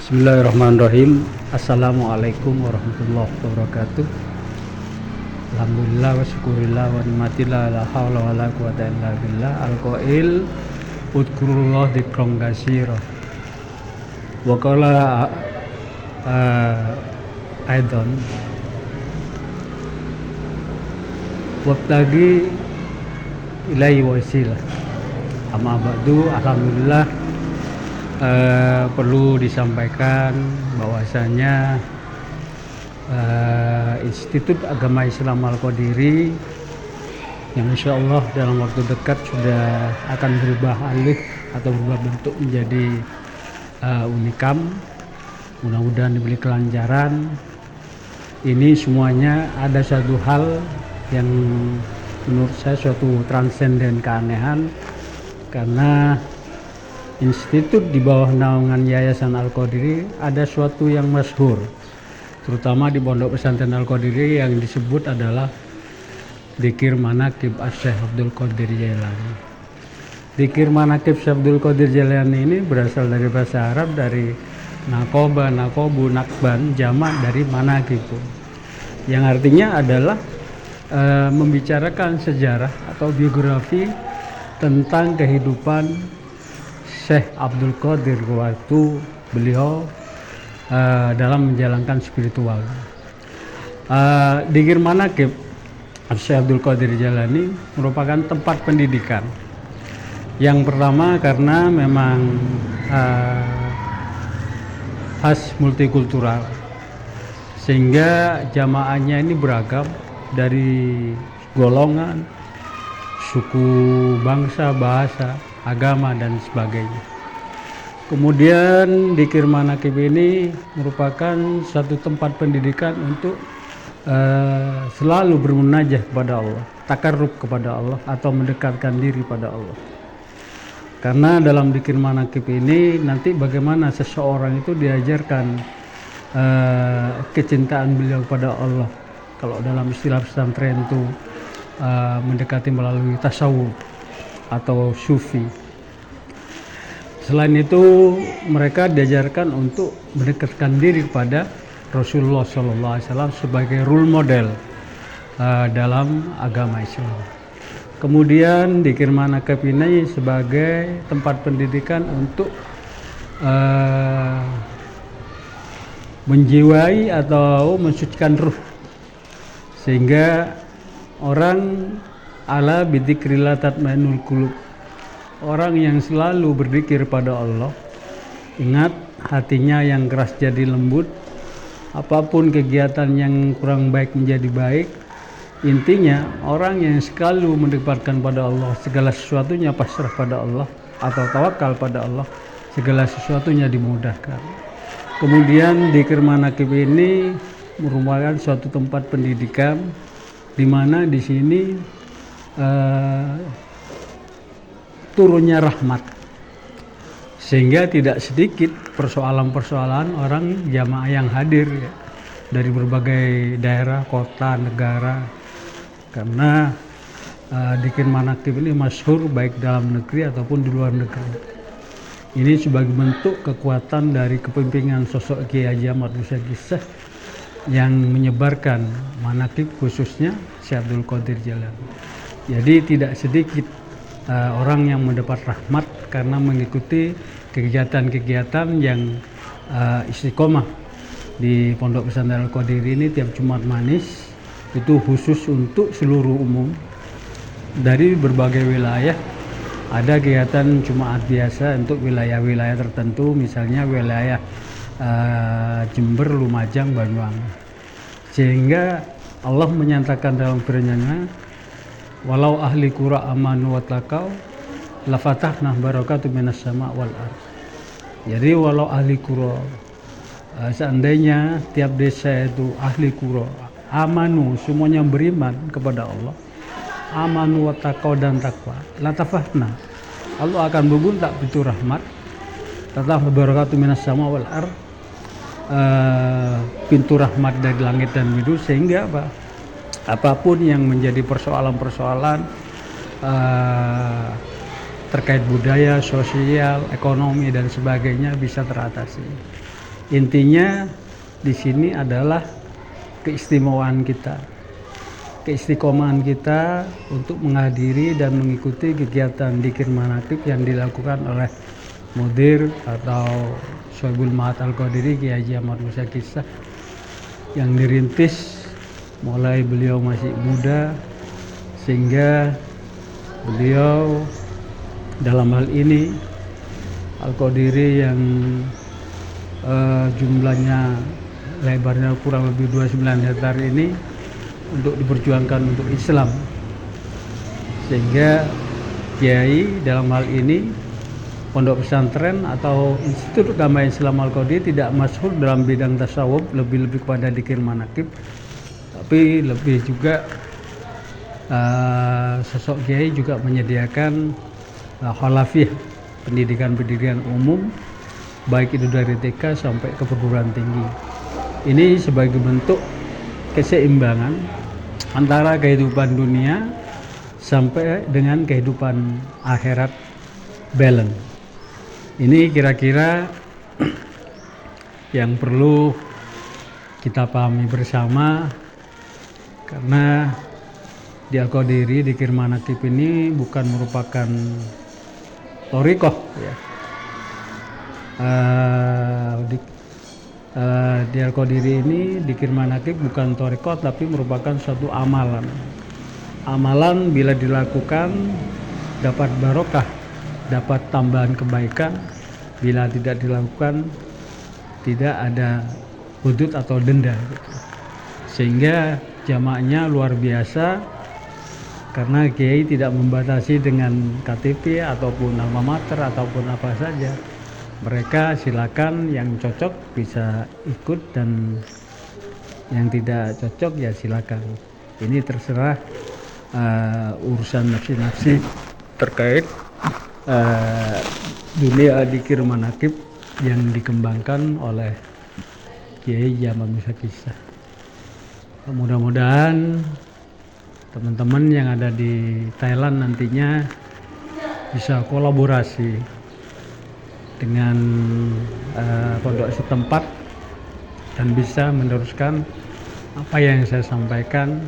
Bismillahirrahmanirrahim. Assalamualaikum warahmatullahi wabarakatuh. Alhamdulillah wa syukurillah wa nikmatillah la haula wa la quwata illa billah. Al-qail udkurullah dzikran katsira. Wa qala aidan wabtagi ilaihi wasilah. Amma ba'du, alhamdulillah perlu disampaikan bahwasanya Institut Agama Islam Al-Qadiri yang insya Allah dalam waktu dekat sudah akan berubah alih atau berubah bentuk menjadi Unikam. Mudah-mudahan diberi kelancaran. Ini semuanya ada satu hal yang menurut saya suatu transenden keanehan, karena institut di bawah naungan Yayasan Al-Qadiri ada suatu yang masyhur, terutama di Pondok Pesantren Al-Qadiri, yang disebut adalah Dzikir Manaqib Asy-Syaikh Abdul Qadir Jailani. Dzikir Manaqib Syekh Abdul Qadir Jailani ini berasal dari bahasa Arab, dari nakoba, nakobu, nakban, jamak dari manaqibu, yang artinya adalah membicarakan sejarah atau biografi tentang kehidupan Syekh Abdul Qadir waktu beliau dalam menjalankan spiritual. Dzikir Manaqib Syekh Abdul Qadir Jailani merupakan tempat pendidikan. Yang pertama karena memang khas multikultural, sehingga jamaahnya ini beragam dari golongan, suku, bangsa, bahasa, agama, dan sebagainya. Kemudian Dzikir Manaqib ini merupakan satu tempat pendidikan untuk selalu bermunajah kepada Allah, takarrub kepada Allah, atau mendekatkan diri pada Allah. Karena dalam Dzikir Manaqib ini nanti bagaimana seseorang itu diajarkan kecintaan beliau kepada Allah. Kalau dalam istilah pesantren itu mendekati melalui tasawuf atau sufi. Selain itu mereka diajarkan untuk mendekatkan diri kepada Rasulullah SAW sebagai role model dalam agama Islam. Kemudian Dzikir Manaqib ini sebagai tempat pendidikan untuk menjiwai atau mensucikan ruh, sehingga orang ala bidzikrillah tatmainnul qulub, orang yang selalu berzikir pada Allah, ingat hatinya yang keras jadi lembut, apapun kegiatan yang kurang baik menjadi baik. Intinya orang yang selalu mendekatkan pada Allah, segala sesuatunya pasrah pada Allah atau tawakal pada Allah, segala sesuatunya dimudahkan. Kemudian Dzikir Manaqib ini merupakan suatu tempat pendidikan di mana di sini turunnya rahmat, sehingga tidak sedikit persoalan-persoalan orang jamaah yang hadir ya, dari berbagai daerah, kota, negara. Karena Dzikir Manaqib ini masyhur baik dalam negeri ataupun di luar negeri. Ini sebagai bentuk kekuatan dari kepemimpinan sosok Kiai Haji Ahmad Muzaki yang menyebarkan manaqib, khususnya Syekh Abdul Qadir Jailani. Jadi tidak sedikit orang yang mendapat rahmat karena mengikuti kegiatan-kegiatan yang istiqomah di Pondok Pesantren Al-Qadiri ini tiap Jumat Manis. Itu khusus untuk seluruh umum dari berbagai wilayah. Ada kegiatan Jumat biasa untuk wilayah-wilayah tertentu, misalnya wilayah Jember, Lumajang, Banyuwangi. Sehingga Allah menyatakan dalam firman-Nya, walau ahli qura amanu wattaqau lafatahna barakatuh minas sama wal ardh. Jadi walau ahli qura, seandainya tiap desa itu ahli qura amanu, semuanya beriman kepada Allah, amanu wattaqau, dan takwa, latafahna, Allah akan membuntak pintu rahmat, tatah barakatuh minas sama wal ardh, pintu rahmat dari langit dan bumi, sehingga apapun yang menjadi persoalan-persoalan terkait budaya, sosial, ekonomi, dan sebagainya bisa teratasi. Intinya di sini adalah keistimewaan kita, keistiqomahan kita untuk menghadiri dan mengikuti kegiatan dzikir manaqib yang dilakukan oleh mudir atau Sohibul Ma'had Al-Qadiri Kiai Haji Ahmad Musa Kisah, yang dirintis mulai beliau masih muda sehingga beliau dalam hal ini Al-Qadiri yang jumlahnya lebarnya kurang lebih 29 hektar ini untuk diperjuangkan untuk Islam, sehingga Kiai dalam hal ini pondok pesantren atau Institut Agama Islam Al-Qadiri tidak masyhur dalam bidang tasawuf, lebih kepada dzikir manaqib, tapi lebih juga sosok Kiai juga menyediakan khalafiyah, pendidikan umum, baik itu dari TK sampai ke perguruan tinggi. Ini sebagai bentuk keseimbangan antara kehidupan dunia sampai dengan kehidupan akhirat, balance. Ini kira-kira yang perlu kita pahami bersama, karena di Al-Qadiri dzikir manaqib ini bukan merupakan thariqah ya. Di Al-Qadiri ini dzikir manaqib bukan thariqah tapi merupakan suatu amalan. Amalan bila dilakukan dapat barokah, dapat tambahan kebaikan. Bila tidak dilakukan tidak ada hudud atau denda gitu. Sehingga jamaknya luar biasa, karena Kiai tidak membatasi dengan KTP ataupun alma mater ataupun apa saja. Mereka silakan, yang cocok bisa ikut dan yang tidak cocok ya silakan. Ini terserah urusan nafsi-nafsi terkait dunia dzikir manaqib yang dikembangkan oleh Kiai Haji Ahmad Musa Kisah. Mudah-mudahan teman-teman yang ada di Thailand nantinya bisa kolaborasi dengan pondok setempat dan bisa meneruskan apa yang saya sampaikan,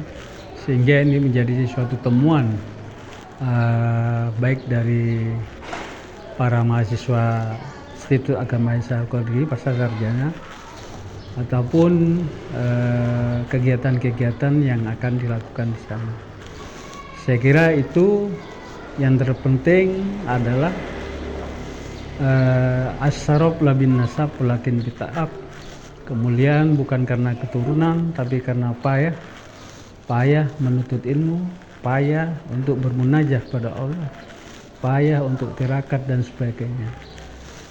sehingga ini menjadi suatu temuan baik dari para mahasiswa Institut Agama Islam Al-Qadiri pasca sarjana ataupun kegiatan-kegiatan yang akan dilakukan di sana. Saya kira itu yang terpenting adalah as-saraf labin nasab walakin bita'ab. Kemuliaan bukan karena keturunan tapi karena payah menuntut ilmu, payah untuk bermunajah pada Allah, payah untuk tirakat dan sebagainya.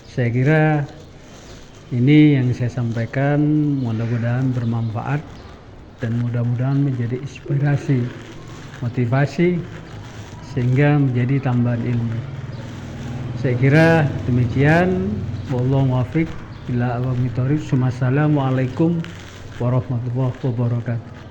Saya kira ini yang saya sampaikan, mudah-mudahan bermanfaat dan mudah-mudahan menjadi inspirasi, motivasi, sehingga menjadi tambahan ilmu. Saya kira demikian. Wallahu muwaffiq ila aqwamit thoriq. Assalamualaikum warahmatullahi wabarakatuh.